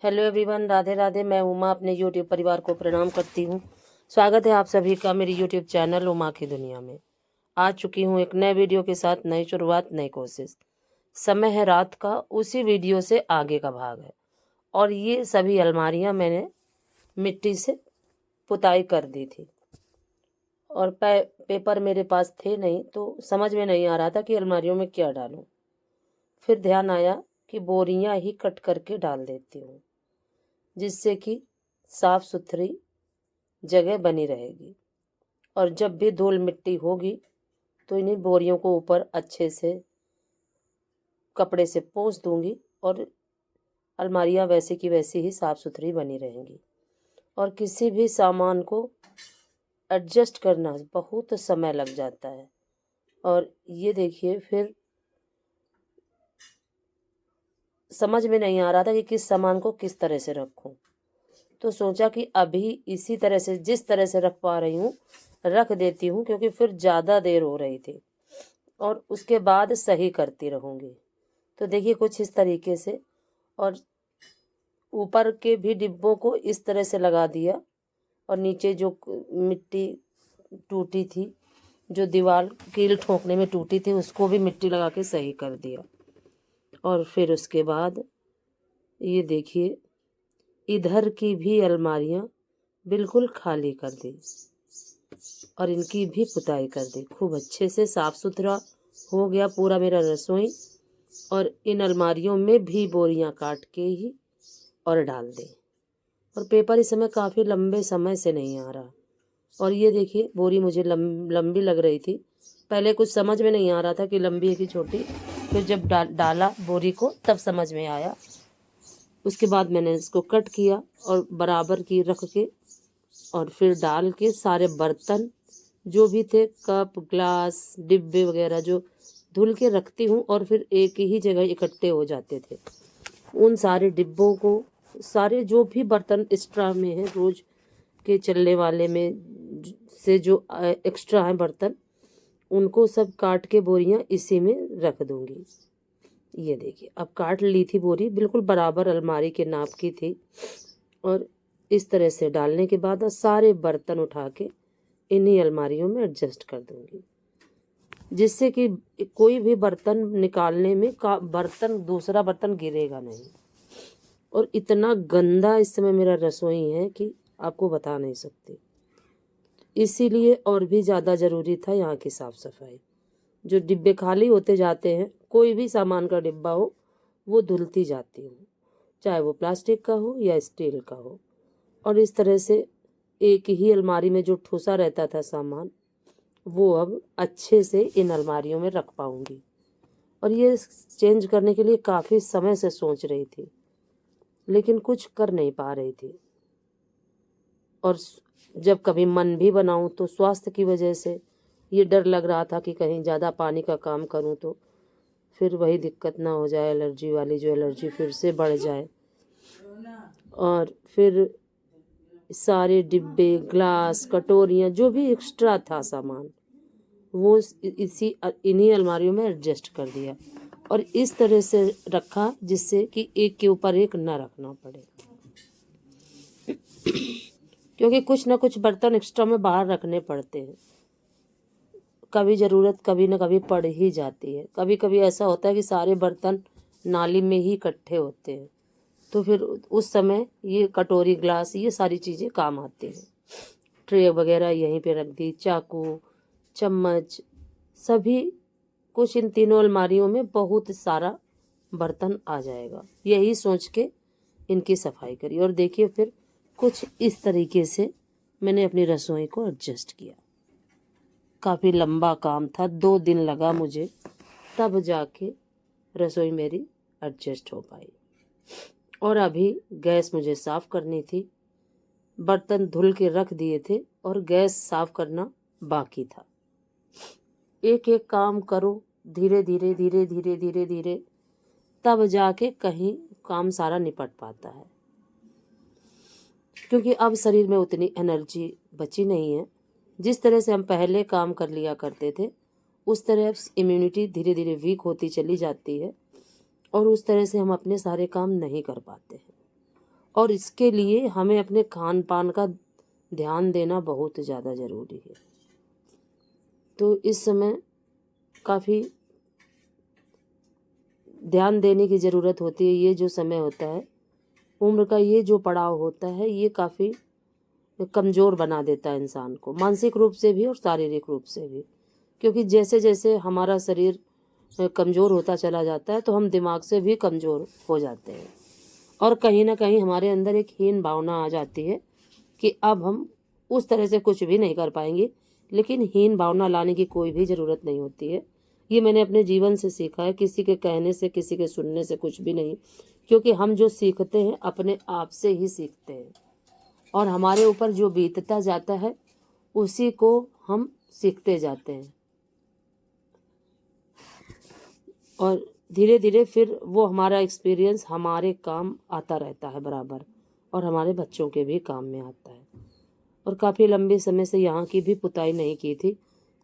Hello everyone, Radhe Radhe. मैं उमा अपने YouTube परिवार को प्रणाम करती हूँ। स्वागत है आप सभी का मेरी यूट्यूब चैनल उमा की दुनिया में। आ चुकी हूँ एक नए वीडियो के साथ, नई शुरुआत, नई कोशिश। समय है रात का, उसी वीडियो से आगे का भाग है। और ये सभी अलमारियाँ मैंने मिट्टी से पुताई कर दी थी और पेपर मेरे पास थे नहीं, तो समझ में नहीं आ रहा था कि अलमारियों में क्या डालूं। फिर ध्यान आया कि बोरियां ही कट करके डाल देती हूँ, जिससे कि साफ सुथरी जगह बनी रहेगी। और जब भी धूल मिट्टी होगी तो इन्हीं बोरियों को ऊपर अच्छे से कपड़े से पोंछ दूंगी और अलमारियां वैसे की वैसी ही साफ सुथरी बनी रहेंगी। और किसी भी सामान को एडजस्ट करना बहुत समय लग जाता है। और ये देखिए, फिर समझ में नहीं आ रहा था कि किस सामान को किस तरह से रखूं। तो सोचा कि अभी इसी तरह से, जिस तरह से रख पा रही हूँ, रख देती हूँ, क्योंकि फिर ज़्यादा देर हो रही थी और उसके बाद सही करती रहूँगी। तो देखिए कुछ इस तरीके से। और ऊपर के भी डिब्बों को इस तरह से लगा दिया और नीचे जो मिट्टी टूटी थी, जो दीवार कील ठोकने में टूटी थी, उसको भी मिट्टी लगा के सही कर दिया। और फिर उसके बाद ये देखिए, इधर की भी अलमारियाँ बिल्कुल खाली कर दी और इनकी भी पुताई कर दी। खूब अच्छे से साफ सुथरा हो गया पूरा मेरा रसोई। और इन अलमारियों में भी बोरियां काट के ही और डाल दें। और पेपर इस समय काफ़ी लंबे समय से नहीं आ रहा। और ये देखिए, बोरी मुझे लंबी लग रही थी। पहले कुछ समझ में नहीं आ रहा था कि लंबी है कि छोटी। फिर जब डाला बोरी को, तब समझ में आया। उसके बाद मैंने इसको कट किया और बराबर की रख के और फिर डाल के सारे बर्तन जो भी थे, कप ग्लास डिब्बे वगैरह, जो धुल के रखती हूँ और फिर एक ही जगह इकट्ठे हो जाते थे, उन सारे डिब्बों को, सारे जो भी बर्तन एक्स्ट्रा में हैं, रोज के चलने वाले में से जो एक्स्ट्रा हैं बर्तन, उनको सब काट के बोरियां इसी में रख दूंगी। ये देखिए, अब काट ली थी बोरी, बिल्कुल बराबर अलमारी के नाप की थी। और इस तरह से डालने के बाद सारे बर्तन उठा के इन्हीं अलमारियों में एडजस्ट कर दूंगी, जिससे कि कोई भी बर्तन निकालने में दूसरा बर्तन गिरेगा नहीं। और इतना गंदा इस समय मेरा रसोई है कि आपको बता नहीं सकती। इसीलिए और भी ज़्यादा ज़रूरी था यहाँ की साफ़ सफाई। जो डिब्बे खाली होते जाते हैं, कोई भी सामान का डिब्बा हो, वो धुलती जाती हूँ, चाहे वो प्लास्टिक का हो या स्टील का हो। और इस तरह से एक ही अलमारी में जो ठूसा रहता था सामान, वो अब अच्छे से इन अलमारियों में रख पाऊंगी। और ये चेंज करने के लिए काफ़ी समय से सोच रही थी, लेकिन कुछ कर नहीं पा रही थी। और जब कभी मन भी बनाऊं तो स्वास्थ्य की वजह से ये डर लग रहा था कि कहीं ज़्यादा पानी का काम करूं तो फिर वही दिक्कत ना हो जाए, एलर्जी वाली जो एलर्जी फिर से बढ़ जाए। और फिर सारे डिब्बे ग्लास कटोरियाँ जो भी एक्स्ट्रा था सामान, वो इन्हीं अलमारियों में एडजस्ट कर दिया और इस तरह से रखा जिससे कि एक के ऊपर एक ना रखना पड़े। क्योंकि कुछ ना कुछ बर्तन एक्स्ट्रा में बाहर रखने पड़ते हैं, कभी ज़रूरत कभी ना कभी पड़ ही जाती है। कभी कभी ऐसा होता है कि सारे बर्तन नाली में ही इकट्ठे होते हैं, तो फिर उस समय ये कटोरी ग्लास ये सारी चीज़ें काम आती हैं। ट्रे वगैरह यहीं पे रख दी, चाकू चम्मच सभी कुछ इन तीनों अलमारियों में बहुत सारा बर्तन आ जाएगा। यही सोच के इनकी सफाई करी और देखिए फिर कुछ इस तरीके से मैंने अपनी रसोई को एडजस्ट किया। काफ़ी लंबा काम था, 2 दिन लगा मुझे, तब जाके रसोई मेरी एडजस्ट हो पाई। और अभी गैस मुझे साफ़ करनी थी, बर्तन धुल के रख दिए थे और गैस साफ़ करना बाकी था। एक एक काम करो धीरे धीरे धीरे धीरे धीरे धीरे, तब जाके कहीं काम सारा निपट पाता है। क्योंकि अब शरीर में उतनी एनर्जी बची नहीं है। जिस तरह से हम पहले काम कर लिया करते थे, उस तरह इम्यूनिटी धीरे धीरे वीक होती चली जाती है और उस तरह से हम अपने सारे काम नहीं कर पाते हैं। और इसके लिए हमें अपने खान पान का ध्यान देना बहुत ज़्यादा ज़रूरी है। तो इस समय काफ़ी ध्यान देने की ज़रूरत होती है। ये जो समय होता है, उम्र का ये जो पड़ाव होता है, ये काफ़ी कमज़ोर बना देता है इंसान को, मानसिक रूप से भी और शारीरिक रूप से भी। क्योंकि जैसे जैसे हमारा शरीर कमज़ोर होता चला जाता है, तो हम दिमाग से भी कमज़ोर हो जाते हैं और कहीं ना कहीं हमारे अंदर एक हीन भावना आ जाती है कि अब हम उस तरह से कुछ भी नहीं कर पाएंगे। लेकिन हीन भावना लाने की कोई भी ज़रूरत नहीं होती है। ये मैंने अपने जीवन से सीखा है, किसी के कहने से, किसी के सुनने से कुछ भी नहीं। क्योंकि हम जो सीखते हैं अपने आप से ही सीखते हैं और हमारे ऊपर जो बीतता जाता है उसी को हम सीखते जाते हैं और धीरे धीरे फिर वो हमारा एक्सपीरियंस हमारे काम आता रहता है बराबर, और हमारे बच्चों के भी काम में आता है। और काफ़ी लंबे समय से यहाँ की भी पुताई नहीं की थी,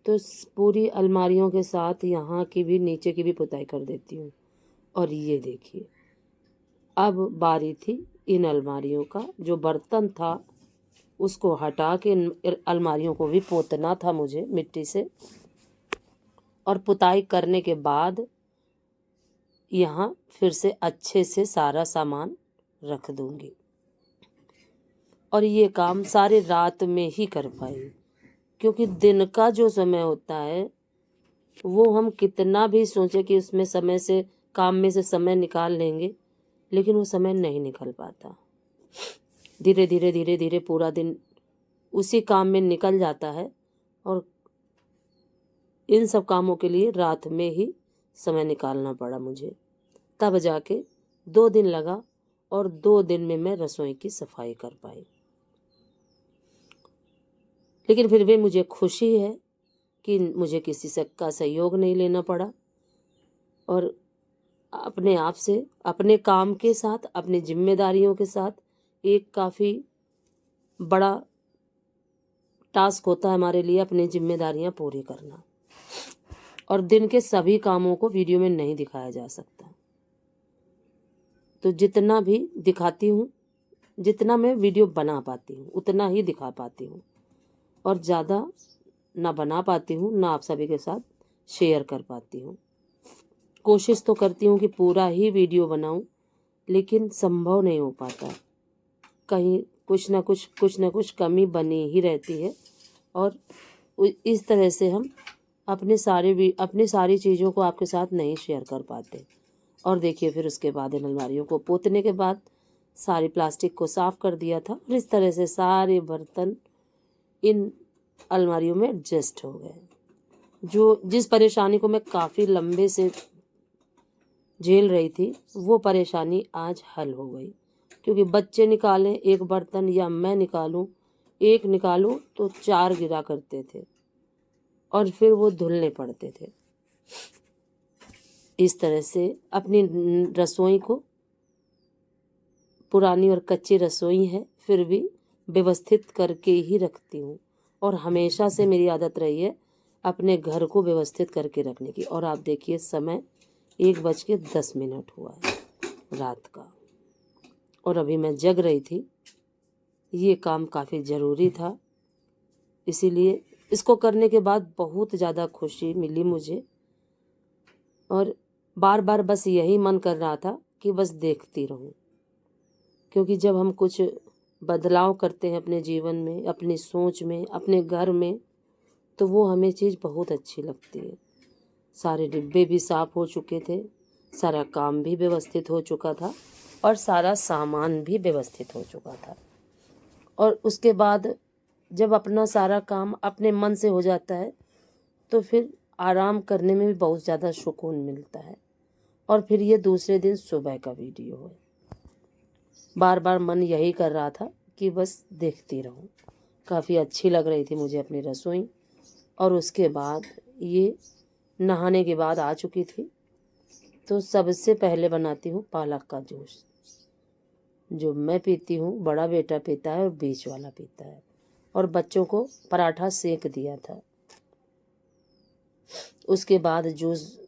तो पूरी अलमारियों के साथ यहाँ की भी, नीचे की भी पुताई कर देती हूँ। और ये देखिए, अब बारी थी इन अलमारियों का। जो बर्तन था उसको हटा के इन अलमारियों को भी पोतना था मुझे मिट्टी से, और पुताई करने के बाद यहाँ फिर से अच्छे से सारा सामान रख दूंगी। और ये काम सारे रात में ही कर पाई, क्योंकि दिन का जो समय होता है वो हम कितना भी सोचे कि उसमें समय से, काम में से समय निकाल लेंगे, लेकिन वो समय नहीं निकल पाता। धीरे धीरे धीरे धीरे पूरा दिन उसी काम में निकल जाता है और इन सब कामों के लिए रात में ही समय निकालना पड़ा मुझे। तब जाके 2 दिन लगा और 2 दिन में मैं रसोई की सफाई कर पाई। लेकिन फिर भी मुझे खुशी है कि मुझे किसी से का सहयोग नहीं लेना पड़ा और अपने आप से, अपने काम के साथ, अपनी जिम्मेदारियों के साथ, एक काफ़ी बड़ा टास्क होता है हमारे लिए अपनी जिम्मेदारियां पूरी करना। और दिन के सभी कामों को वीडियो में नहीं दिखाया जा सकता, तो जितना भी दिखाती हूँ, जितना मैं वीडियो बना पाती हूँ उतना ही दिखा पाती हूँ, और ज़्यादा ना बना पाती हूँ, ना आप सभी के साथ शेयर कर पाती हूँ। कोशिश तो करती हूँ कि पूरा ही वीडियो बनाऊँ, लेकिन संभव नहीं हो पाता। कहीं कुछ ना कुछ कमी बनी ही रहती है और इस तरह से हम अपनी सारी चीज़ों को आपके साथ नहीं शेयर कर पाते। और देखिए, फिर उसके बाद इन अलमारियों को पोतने के बाद सारी प्लास्टिक को साफ़ कर दिया था और इस तरह से सारे बर्तन इन अलमारियों में एडजस्ट हो गए। जिस परेशानी को मैं काफ़ी लंबे से झेल रही थी, वो परेशानी आज हल हो गई। क्योंकि बच्चे निकालें एक बर्तन या मैं निकालूं, एक निकालूं तो 4 गिरा करते थे और फिर वो धुलने पड़ते थे। इस तरह से अपनी रसोई को, पुरानी और कच्ची रसोई है फिर भी व्यवस्थित करके ही रखती हूँ, और हमेशा से मेरी आदत रही है अपने घर को व्यवस्थित करके रखने की। और आप देखिए, समय 1:10 हुआ है रात का, और अभी मैं जग रही थी। ये काम काफ़ी ज़रूरी था, इसीलिए इसको करने के बाद बहुत ज़्यादा खुशी मिली मुझे। और बार बार बस यही मन कर रहा था कि बस देखती रहूं, क्योंकि जब हम कुछ बदलाव करते हैं अपने जीवन में, अपनी सोच में, अपने घर में, तो वो हमें चीज़ बहुत अच्छी लगती है। सारे डिब्बे भी साफ़ हो चुके थे, सारा काम भी व्यवस्थित हो चुका था और सारा सामान भी व्यवस्थित हो चुका था। और उसके बाद जब अपना सारा काम अपने मन से हो जाता है तो फिर आराम करने में भी बहुत ज़्यादा सुकून मिलता है। और फिर ये दूसरे दिन सुबह का वीडियो है। बार बार मन यही कर रहा था कि बस देखती रहूं। काफ़ी अच्छी लग रही थी मुझे अपनी रसोई। और उसके बाद ये नहाने के बाद आ चुकी थी, तो सबसे पहले बनाती हूँ पालक का जूस, जो मैं पीती हूँ, बड़ा बेटा पीता है और बीच वाला पीता है। और बच्चों को पराठा सेक दिया था। उसके बाद जूस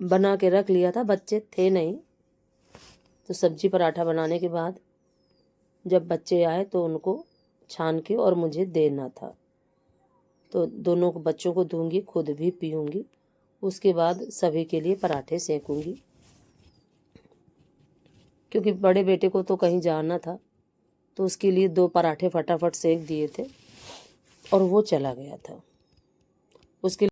बना के रख लिया था, बच्चे थे नहीं, तो सब्जी पराठा बनाने के बाद जब बच्चे आए तो उनको छान के और मुझे देना था। तो दोनों बच्चों को दूंगी, खुद भी पीऊँगी। उसके बाद सभी के लिए पराठे सेकूँगी, क्योंकि बड़े बेटे को तो कहीं जाना था, तो उसके लिए 2 पराठे फटाफट सेक दिए थे और वो चला गया था। उसके